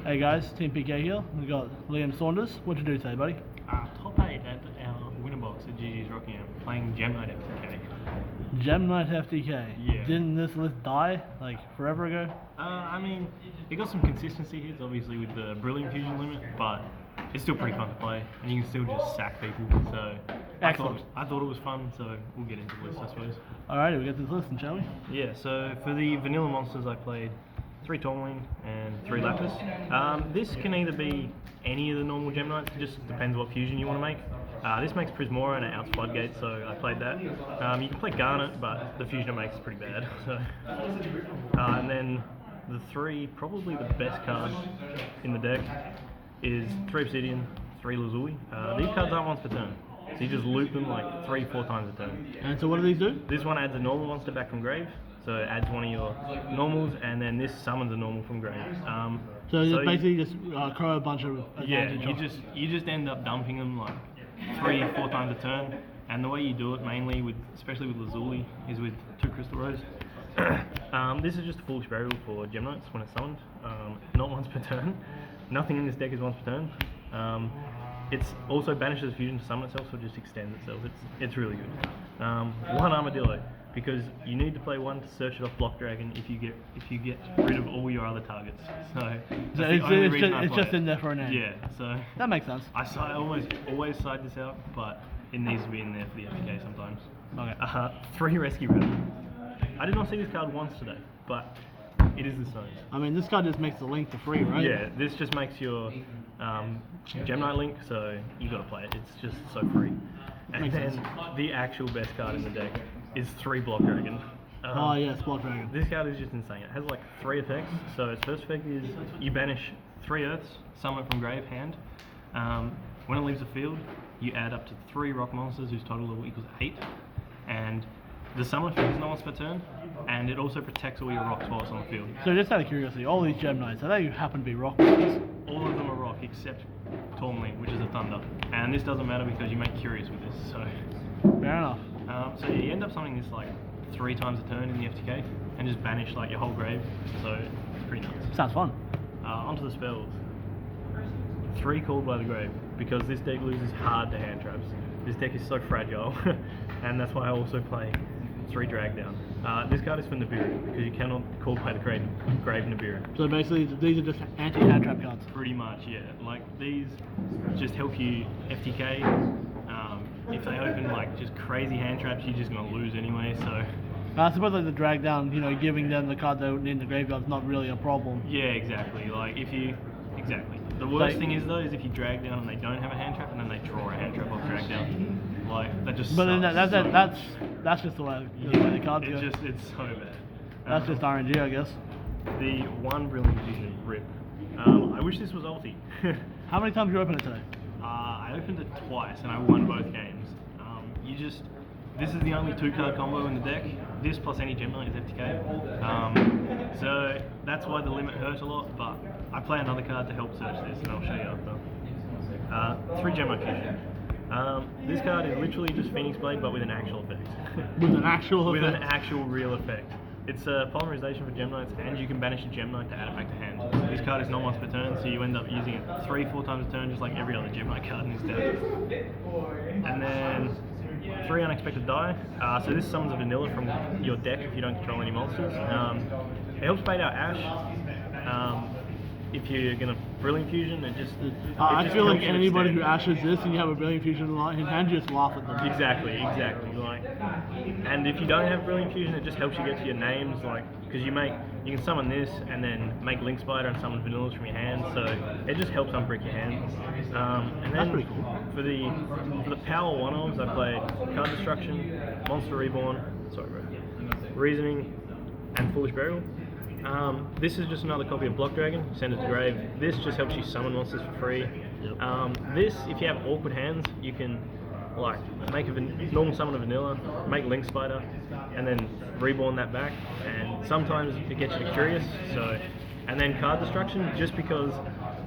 Hey guys, Team PK here. We've got Liam Saunders. What'd you do today, buddy? Top 8 at our winner box at GG's Rockingham, playing Gem Knight FTK. Gem Knight FTK. Yeah. Didn't this list die like forever ago? I mean, it got some consistency hits, obviously, with the Brilliant Fusion limit, but it's still pretty fun to play, and you can still just sack people, so Excellent. I thought it was fun, so we'll get into the list, I suppose. Alrighty, we get this list, shall we? Yeah, so for the vanilla monsters, I played 3 Tourmaline and 3 Lapis. This can either be any of the normal Gem Knights, it just depends what fusion you want to make. This makes Prismora and it outs Floodgate, so I played that. You can play Garnet, but the fusion it makes is pretty bad. So. And then the 3, probably the best card in the deck, is 3 Obsidian, 3 Lazuli. These cards aren't once per turn, so you just loop them like 3-4 times a turn. And so what do these do? This one adds a normal monster back from grave, so it adds one of your normals, and then this summons a normal from grave. So basically just crow a bunch of yeah, advantage off. you just end up dumping them like 3-4 times a turn, and the way you do it mainly with, especially with Lazuli, is with 2 Crystal Rose. This is just a foolish burial for Gem Knights when it's summoned, not once per turn. Nothing in this deck is once per turn. It's also banishes fusion to summon itself, so it just extends itself. It's really good. 1 Armadillo, because you need to play 1 to search it off Block Dragon if you get rid of all your other targets. So that's the only reason I it's play just it. in there for a name. Yeah, so That makes sense. I always side this out, but it needs to be in there for the FTK sometimes. Okay. 3 Rescue Rattle. I did not see this card once today, but it is the same. I mean, this card just makes the link to free, right? Yeah, this just makes your Gem Knight link, so you got to play it. It's just so free. And Makes then sense. the actual best card in the deck is 3 Block Dragon. Oh yes, Block Dragon. This card is just insane. It has like 3 effects. So its first effect is you banish 3 Earths, summon it from grave, hand. When it leaves the field, you add up to 3 rock monsters whose total level equals 8. And the summon effect is not once per turn, and it also protects all your rocks while it's on the field. So just out of curiosity, all these Gem Knights, they happen to be rock monsters. All of them are rock except Tourmaline, which is a thunder. And this doesn't matter because you make Curious with this. So Fair enough. so you end up summoning this like 3 times a turn in the FTK, and just banish like your whole grave. So it's pretty nuts. Sounds fun. Onto the spells. 3 Called by the Grave, because this deck loses hard to hand traps. This deck is so fragile, and that's why I also play 3 Drag Down. This card is for Nibiru, because you cannot call by the grave Nibiru. So basically, these are just anti-hand trap cards. Pretty much, yeah. Like these just help you FTK. If they open like just crazy hand traps, you're just gonna lose anyway. So I suppose like the drag down, giving them the card they would need in the graveyard is not really a problem. yeah, exactly. Like exactly. The worst thing is though is if you drag down and they don't have a hand trap, and then they draw a hand trap off drag down. Like that just. But then sucks so that's just the way the cards go. it's so bad. That's just RNG, I guess. The 1 Brilliant Fusion rip. I wish this was ulti. How many times you open it today? I opened it twice and I won both games. This is the only 2-card combo in the deck. This plus any Gem Knight is FTK. So that's why the limit hurt a lot, but I play another card to help search this, and I'll show you after. 3 Gem Knight Fusion. This card is literally just Phoenix Blade, but with an actual effect. With an actual With effect. an actual real effect. It's a polymerization for Gem Knights, and you can banish a Gem Knight to add it back to hand. This card is not once per turn, so you end up using it 3-4 times a turn, just like every other Gem Knight card in this deck. And then 3 Unexpected Die. So this summons a vanilla from your deck if you don't control any monsters. It helps bait out Ash. If you're gonna Brilliant Fusion, I feel like helps you anybody who extend. ashes this and you have a Brilliant Fusion in hand, you just laugh at them. Exactly. Like, and if you don't have Brilliant Fusion, it just helps you get to your names, like, because you can summon this and then make Link Spider and summon vanillas from your hand, so it just helps unbrick your hand. And then That's pretty cool. For the power one-offs, I played Card Destruction, Monster Reborn, Reasoning, and Foolish Burial. This is just another copy of Block Dragon, send it to grave. This just helps you summon monsters for free. This, if you have awkward hands, you can like make a normal summon a vanilla, make Link Spider, and then reborn that back. And sometimes it gets you to Curious. And then Card Destruction, just because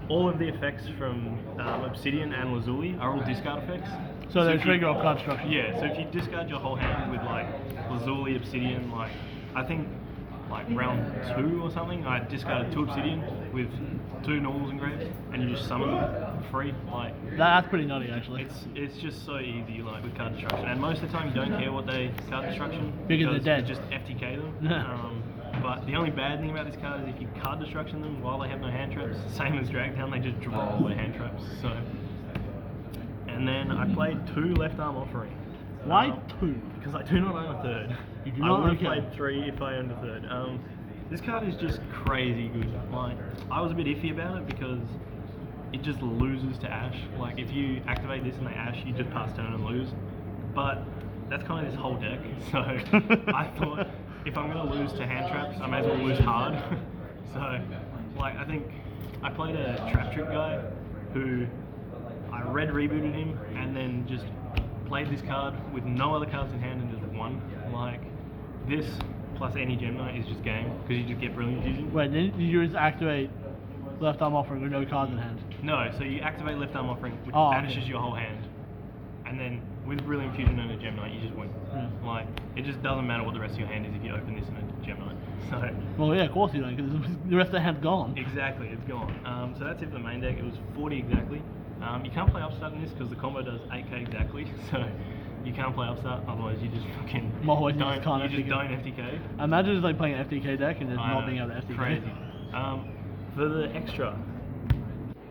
all of the effects from Obsidian and Lazuli are all discard effects. So they if you- trigger off construction. Yeah, so if you discard your whole hand with like Lazuli, Obsidian, like I think like round 2 or something, I discarded 2 obsidian with 2 normals engraved, and you just summon them for free. Like That's pretty nutty, actually. it's just so easy, like with card destruction, and most of the time you don't care what they card destruction Because they're dead. you just FTK them. But the only bad thing about this card is if you card destruction them while they have no hand traps, same as Drag Down, they just draw all their hand traps. So, and then I played 2 left arm offering. Why 2? Because I do not own a third. You do I not would have own a played 3 if I owned a third. This card is just crazy good. Like, I was a bit iffy about it because it just loses to Ash. Like, if you activate this and they Ash, you just pass turn and lose. But that's kind of this whole deck. So I thought, if I'm going to lose to hand traps, I may as well lose hard. So, like, I think I played a trap trick guy who I red rebooted him and then just played this card with no other cards in hand and just won. Like, this plus any Gemini is just game because you just get Brilliant Fusion. Wait, did you just activate left arm offering with no cards in hand? No, so you activate left arm offering, which Oh, banishes okay. your whole hand. And then with Brilliant Fusion and a Gemini, you just win. Yeah. Like, it just doesn't matter what the rest of your hand is if you open this in a Gemini. So, Well, yeah, of course you don't, because the rest of the hand's gone. exactly, it's gone. So that's it for the main deck. It was 40 exactly. You can't play Upstart in this because the combo does 8k exactly. So you can't play Upstart, otherwise you just fucking Otherwise you don't, just can't you just FTK. don't FTK. Imagine it's like playing an FTK deck and just I not know, being able to FTK. Crazy. For the extra,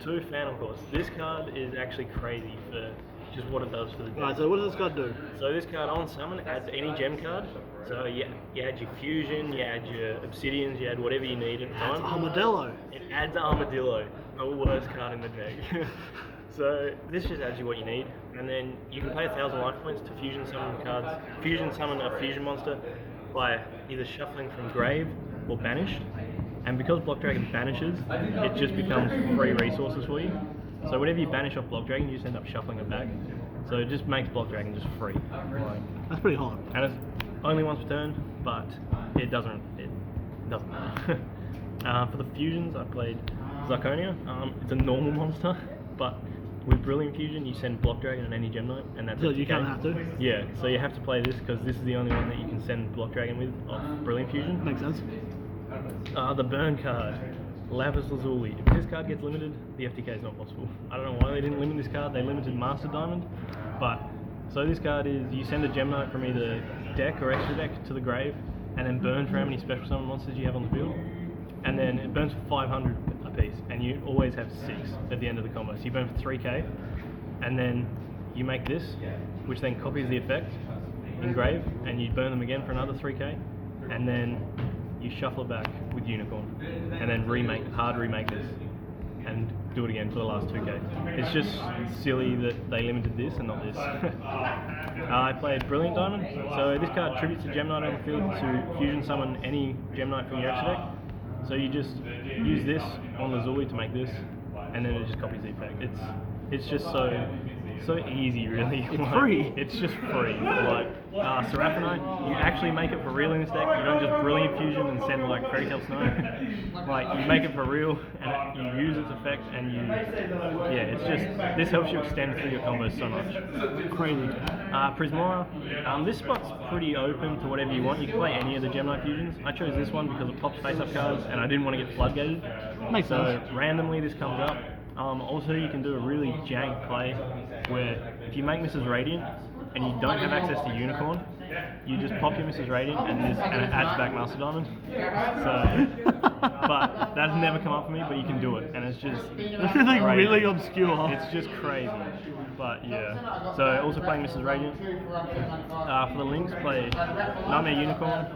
2 Phantom Course. This card is actually crazy for just what it does for the deck. Right, so what does this card do? So this card on summon adds any gem card. So you add your fusion, you add your obsidians, you add whatever you need at the time. Armadillo. It adds Armadillo, the worst card in the deck. So this just adds you what you need, and then you can pay 1,000 life points to fusion summon cards. Fusion summon a fusion monster by either shuffling from grave or banished. And because Block Dragon banishes, it just becomes free resources for you. So whenever you banish off Block Dragon, you just end up shuffling it back. So it just makes Block Dragon just free. Like, That's pretty hard. and it's only once per turn, but it doesn't matter. For the fusions, I played Zarconia. It's a normal monster, but with Brilliant Fusion, you send Block Dragon and any Gemini, and that's So it. you kind of have to. Yeah, so you have to play this because this is the only one that you can send Block Dragon with off Brilliant Fusion. Makes sense. The burn card, Lapis Lazuli. If this card gets limited, the FTK is not possible. I don't know why they didn't limit this card. They limited Master Diamond, but so this card is you send a Gemini from either deck or extra deck to the grave, and then burn for how many special summon monsters you have on the field, and then it burns for 500 a piece, and you always have 6 at the end of the combo. So you burn for 3k, and then you make this, which then copies the effect in grave, and you burn them again for another 3k, and then you shuffle it back with Unicorn, and then hard remake this, and do it again for the last 2k. It's just silly that they limited this and not this. I played Brilliant Diamond, so this card tributes a Gem Knight on the field to fusion summon any Gem Knight from your extra deck. So you just use this on the Zuli to make this, and then it just copies the effect. It's just so easy, really. It's free. It's just free. Like Seraphonite, you actually make it for real in this deck. You don't just Brilliant Fusion and send like Fairy Tale Snow. Like you make it for real, and you use its effect, and it's just this helps you extend through your combos so much. Crazy. Prismora, this spot's pretty open to whatever you want. You can play any of the Gemini fusions. I chose this one because it pops face-up cards, and I didn't want to get floodgated. Makes So sense. randomly this comes up. Also, you can do a really jank play where if you make Mrs. Radiant and you don't have access to Unicorn, you just pop your Mrs. Radiant and it adds back Master Diamond. So, but that's never come up for me, but you can do it, and it's just This is like crazy. really obscure. It's just crazy. But yeah. So also playing Mrs. Radiant. For the links, play Nightmare Unicorn,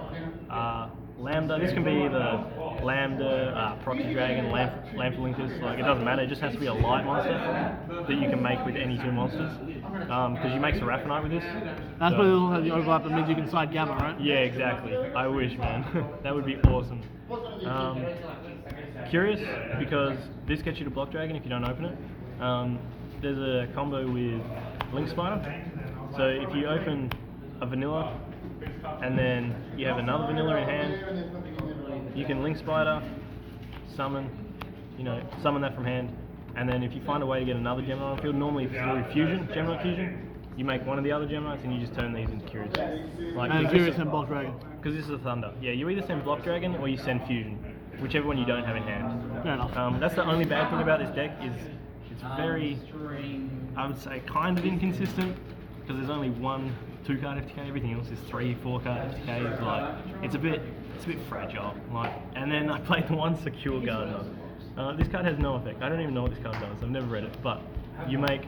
Lambda. This can be the Lambda, Proxy Dragon, Lamp for Linkers. Like it doesn't matter. It just has to be a light monster that you can make with any 2 monsters. Because you make Seraphonite with this. That's So- why it also has the overlap that means you can side Gamma, right? yeah, exactly. I wish, man. That would be awesome. Curious, because this gets you to Block Dragon if you don't open it. There's a combo with Link Spider. So if you open a vanilla, and then you have another vanilla in hand, you can Link Spider, summon that from hand, and then if you find a way to get another Gemini on the field, normally through Fusion, Gemini Fusion, you make one of the other Geminites and you just turn these into Curious. Like, And Curious and Block Dragon. because this is a Thunder. Yeah, you either send Block Dragon or you send Fusion, whichever one you don't have in hand. Fair enough. That's the only bad thing about this deck is it's very, I would say, kind of inconsistent because there's only 1 2-card FTK. Everything else is 3 4-card FTKs. Like it's a bit fragile. Like, and then I played the 1 Secure Gardener. This card has no effect. I don't even know what this card does. I've never read it. But you make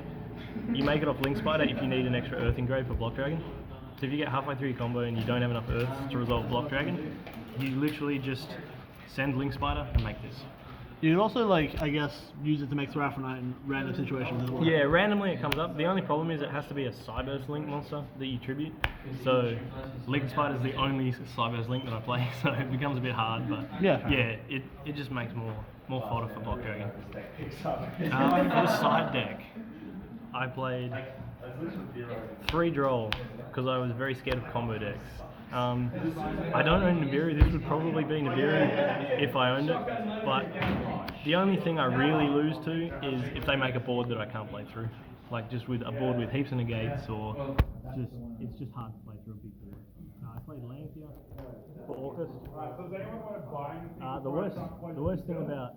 it off Link Spider if you need an extra Earth Engrave for Block Dragon. So if you get halfway through your combo and you don't have enough Earths to resolve Block Dragon, you literally just send Link Spider and make this. You can also, like, I guess, use it to make Seraphonite in random situations as well. Yeah, randomly it comes up. The only problem is it has to be a Cyberse Link monster that you tribute. So Link Spider is the only Cyberse Link that I play, so it becomes a bit hard. But Yeah. it just makes more fodder for Block Dragon. For the side deck, I played 3 Droll because I was very scared of combo decks. I don't own Nibiru. This would probably be Nibiru if I owned it, but the only thing I really lose to is if they make a board that I can't play through. Like just with a board with heaps of negates, or it's just hard to play through a big board. I played Lanthea for Orcus. The worst thing about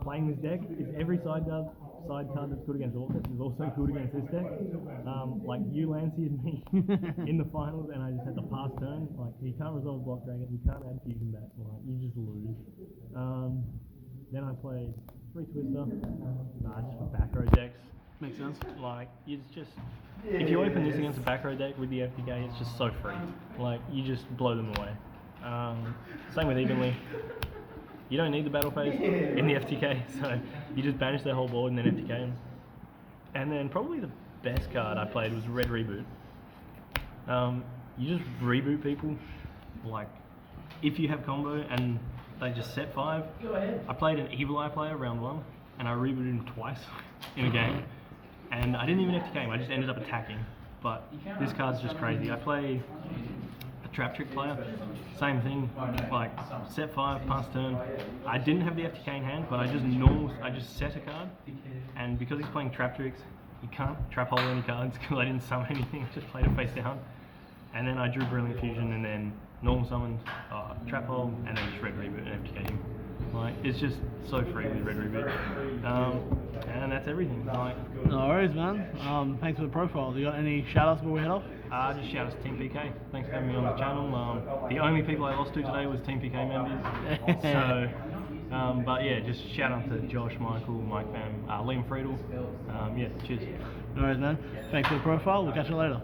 playing this deck is every side card that's good against Orcus is also good against this deck. Like you Lancie'd me in the finals and I just had to pass turn. Like you can't resolve Block Dragon, you can't add Fusion back, like you just lose. Then I played 3 Twister, just for back row decks. Makes sense. Like it's just, if you open this against a back row deck with the FTK, it's just so free. Like you just blow them away. Same with Evenly. You don't need the battle phase in the FTK, so you just banish their whole board and then FTK them. And then probably the best card I played was Red Reboot. You just reboot people. Like, if you have combo and they just set 5. I played an Evil Eye player round 1, and I rebooted him twice in a game. And I didn't even FTK him, I just ended up attacking. But this card's just crazy. I play Trap Trick player, same thing, like set 5, pass turn. I didn't have the FTK in hand, but I just set a card, and because he's playing Trap Tricks, you can't trap hole any cards because I didn't summon anything, I just played it face down. And then I drew Brilliant Fusion and then normal summoned, trap hole, and then just Red Reboot and FTK him. Like, it's just so free with Red Reboot. And that's everything. Like, No worries, man. Thanks for the profile. You got any shout-outs before we head off? just shout out to Team PK. Thanks for having me on the channel. The only people I lost to today was Team PK members. So, but yeah, just shout out to Josh, Michael, Mike Fam, Liam Friedel. Yeah, cheers. No worries, man. Thanks for the profile. We'll catch you later.